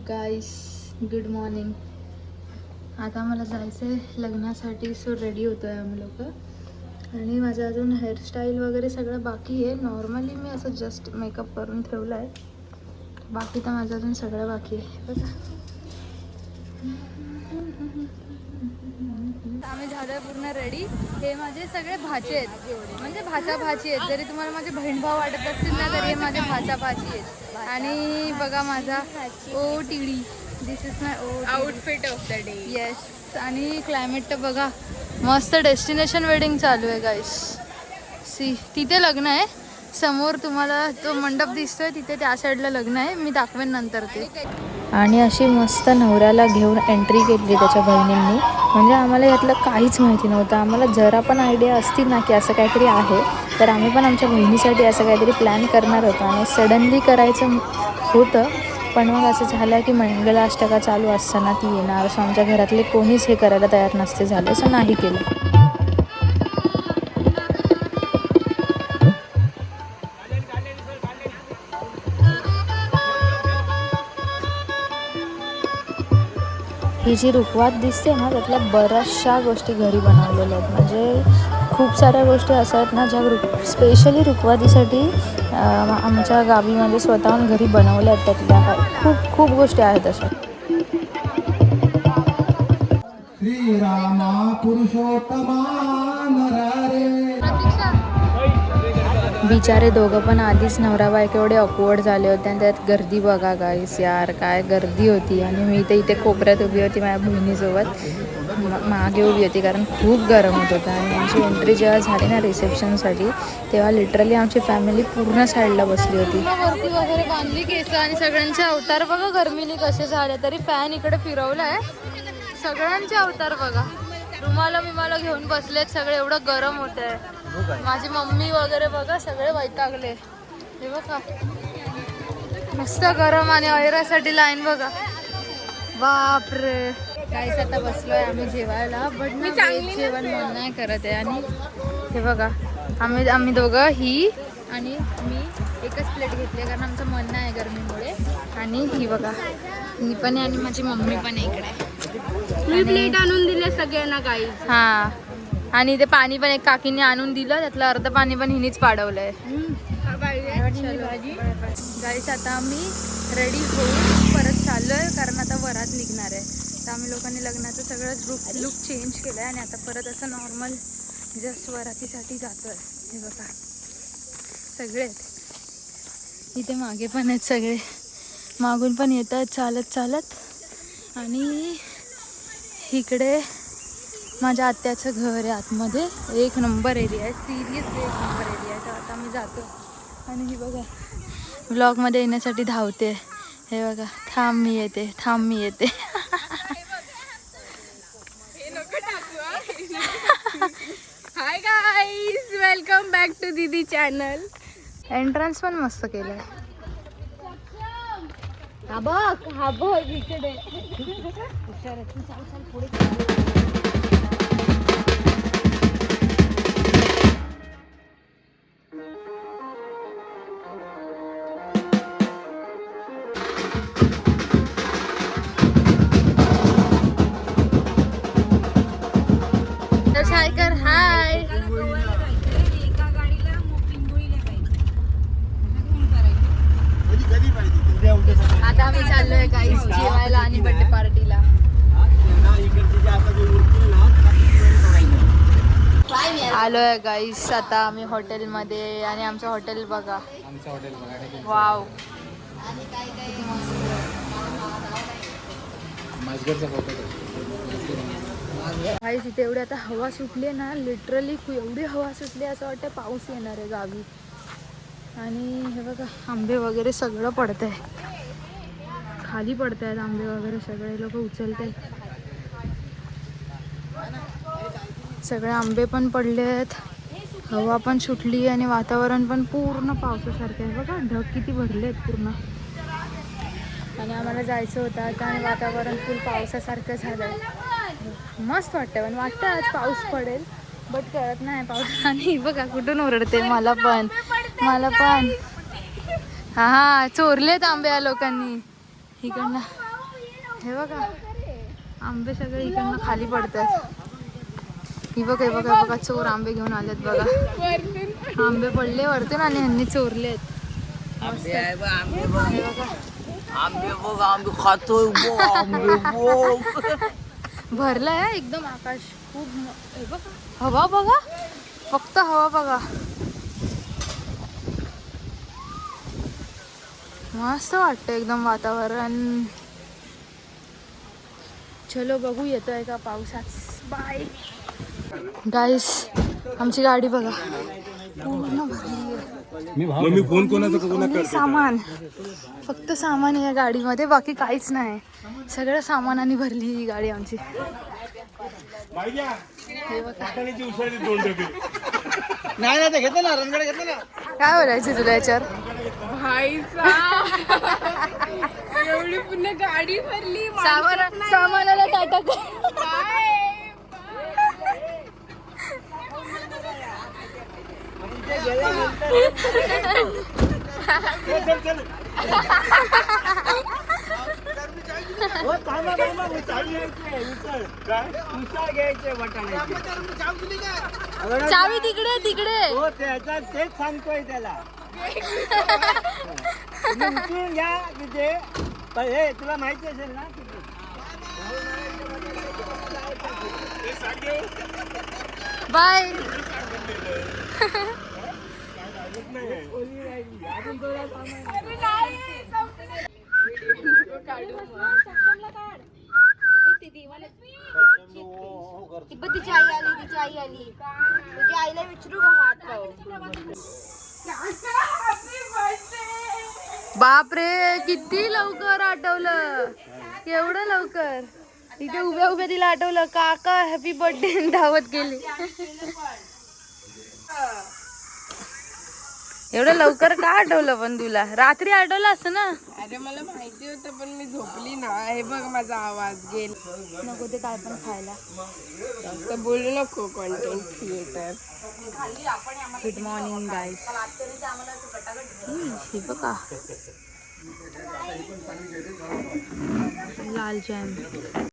गाईस, good morning. आता मला जायचं आहे लग्नासाठी, सो रेडी होतो आहे आम्ही लोक. आणि माझं अजून हेअरस्टाईल वगैरे सगळं बाकी आहे. नॉर्मली मी असं जस्ट मेकअप करून ठेवलं आहे, बाकी तर माझं अजून सगळं बाकी आहे बघा. आम्ही झालं पूर्ण रेडी. हे माझे सगळे भाचे आहेत, म्हणजे भाचा भाची आहेत. जरी तुम्हाला माझे बहीण भाऊ वाटत असतील ना, तरी हे माझे भाचा भाची आहेत. आणि बघा माझा ओ टीडी, this is my oh outfit of the day. Yes. आणि क्लायमेट तर बघा मस्त. डेस्टिनेशन वेडिंग चालू आहे गाईस. सी, तिथे लग्न आहे समोर, तुम्हाला तो मंडप दिसतोय तिथे, त्या साईडला लग्न आहे. मी दाखवेन नंतर ते. आणि अशी मस्त नवऱ्याला घेऊन एंट्री केली त्याच्या बहिणींनी. म्हणजे आम्हाला यातलं काहीच माहिती नव्हतं. आम्हाला जरा पण आयडिया असती ना की असं काहीतरी आहे, तर आम्ही पण आमच्या बहिणीसाठी असं काहीतरी प्लॅन करणार होतो. आणि सडनली करायचं होतं, पण मग असं झालं की मंगलाष्टका चालू असताना ती येणार, असं आमच्या घरातले कोणीच हे करायला तयार नसते झाले, असं नाही केलं. ही जी रुखवात दिसते ना, त्यातल्या बऱ्याचशा गोष्टी घरी बनवलेल्या आहेत. म्हणजे खूप साऱ्या गोष्टी अशा आहेत ना, ज्या स्पेशली रुखवातीसाठी आमच्या गावीमध्ये स्वतःहून घरी बनवल्या आहेत. त्यातल्या खूप खूप गोष्टी आहेत अशा. श्रीरामा पुरुषोत्तमा नरारे. बिचारे दोघं पण आधीच नवरा बायको एवढे ऑकवर्ड झाले होते. आणि त्यात गर्दी बघा गाईस, यार काय गर्दी होती. आणि मी तर इथे कोपऱ्यात उभी होती माझ्या बहिणीसोबत, मागे उभी होती, कारण खूप गरम होत होतं. आणि आमची एंट्री जेव्हा झाली ना रिसेप्शनसाठी, तेव्हा लिटरली आमची फॅमिली पूर्ण साईडला बसली होती. वरती वगैरे बांधली केस, आणि सगळ्यांचे अवतार बघा गरमीने कसे झाले. तरी फॅन इकडे फिरवलाय, सगळ्यांचे अवतार बघा. रुमाला घेऊन बसलेत सगळे, एवढं गरम होत आहे. माझी मम्मी वगैरे बघा सगळे वैतागले. हे बघा मस्त गरम. आणि अहिरासाठी लाईन बघा, बापरे. काहीच आता बसलोय आम्ही जेवायला, बट मी जेवण मन नाही करत आहे. आणि हे बघा आम्ही दोघं, ही आणि मी एकच प्लेट घेतली कारण आमचं मन नाही आहे गरमीमुळे. आणि ही बघा, ही पण आहे आणि माझी मम्मी पण आहे इकडे. मी प्लेट आणून दिले सगळ्यांना गाईज. हा, आणि ते पाणी पण एक काकीने आणून दिलं, त्यातलं अर्ध पाणी पण हिनीच पाडवलंय. गाईस, आता आम्ही रेडी होऊन परत चाललोय, कारण आता वरात निघणार आहे. तर आम्ही लोकांनी लग्नाचं सगळं लुक चेंज केलंय आणि आता परत असं नॉर्मल जस्ट वरातीसाठी जातोय. हे बघा सगळे इथे मागे पण आहेत, सगळे मागून पण येत आहेत चालत चालत. आणि इकडे माझ्या आत्याचं घर आहे आतमध्ये, एक नंबर एरिया आहे, सिरियस एक नंबर एरिया आहे. तर आता मी जातो. आणि ही बघा व्लॉगमध्ये येण्यासाठी धावते. हे बघा, थांब मी येते, थांब मी येते. Hi guys, welcome back to Didi channel. Entrance पण मस्त केलंय. हा बघ इकडे. शायकर हाय. आता आम्ही चाललोय गाईस जेवायला आणि बर्थडे पार्टीला. आलोय गाईस आता आम्ही हॉटेलमध्ये. आणि आमचं हॉटेल बघा, वाव. गाईस इथे एवढी आता हवा सुटली ना, लिटरली एवढी हवा सुटली असं वाटतं पाऊस येणार आहे गावी. आणि हे बघा आंबे वगैरे सगळं पडत आहे, खाली पडत आहेत आंबे वगैरे, सगळे लोक उचलत आहेत. सगळे आंबे पण पडले आहेत, हवा पण सुटली आणि वातावरण पण पूर्ण पावसासारखं आहे. बघा ढग किती भरले आहेत पूर्ण. आणि आम्हाला जायचं होतं आता, आणि वातावरण फुल पावसासारखं झालं. मस्त वाटतं, पण वाटतं आज पाऊस पडेल, बट कळत नाही पाऊस. आणि बघा कुठून ओरडते, मला पण. हा चोरलेत आंबे या लोकांनी इकडनं. हे बघा आंबे सगळे इकडनं खाली पडतात. ही बघ हे बघा बघा चोर आंबे घेऊन आलेत बघा. आंबे पडले वरतून आणि ह्यांनी चोरलेत. आंबे आहे बघ, आंबे बघ, आंबे बघ, आंबे खातोय बघ, आंबे बघ. भरलंय एकदम आकाश खूप हे बघा हवा बघा फक्त हवा बघा. मस्त वाटतं एकदम वातावरण. चलो बघू येतोय का पावसात. बाय गाईस आमची गाडी बघा पूर्ण भरली आहे. मी फोन कोणाचा Only सामान फक्त सामान आहे या गाडीमध्ये बाकी काहीच नाही. सगळं सामानाने भरली ही गाडी आमची. नाही ते घेतलं ना, रणगाडे घेतलं ना. काय बोलायचं तुला याच्यावर. एवढी पुन्हा गाडी भरली सामानाला टाटा चावी तिकडे तिकडे. हो तेच सांगतोय त्याला. उचलून घ्या तिथे. हे तुला माहिती असेल ना. बाय. तिची आई आली तुझ्या आईला विचारू का हात लावून. बापरे किती लवकर आठवलं. एवढं लवकर इथे उभ्या उभ्या तिला आठवलं. काका हॅपी बर्थडे धावत गेली. एवढं लवकर का आठवलं पण तुला. रात्री आठवलं असं ना. अरे मला माहिती होतं पण मी झोपली ना. हे बघ माझा आवाज गेल. नको ते काय पण खायला. जास्त बोलू नको कंटेंट क्रिएटर. गुड मॉर्निंग गाईस. हे बघा लाल जॅम.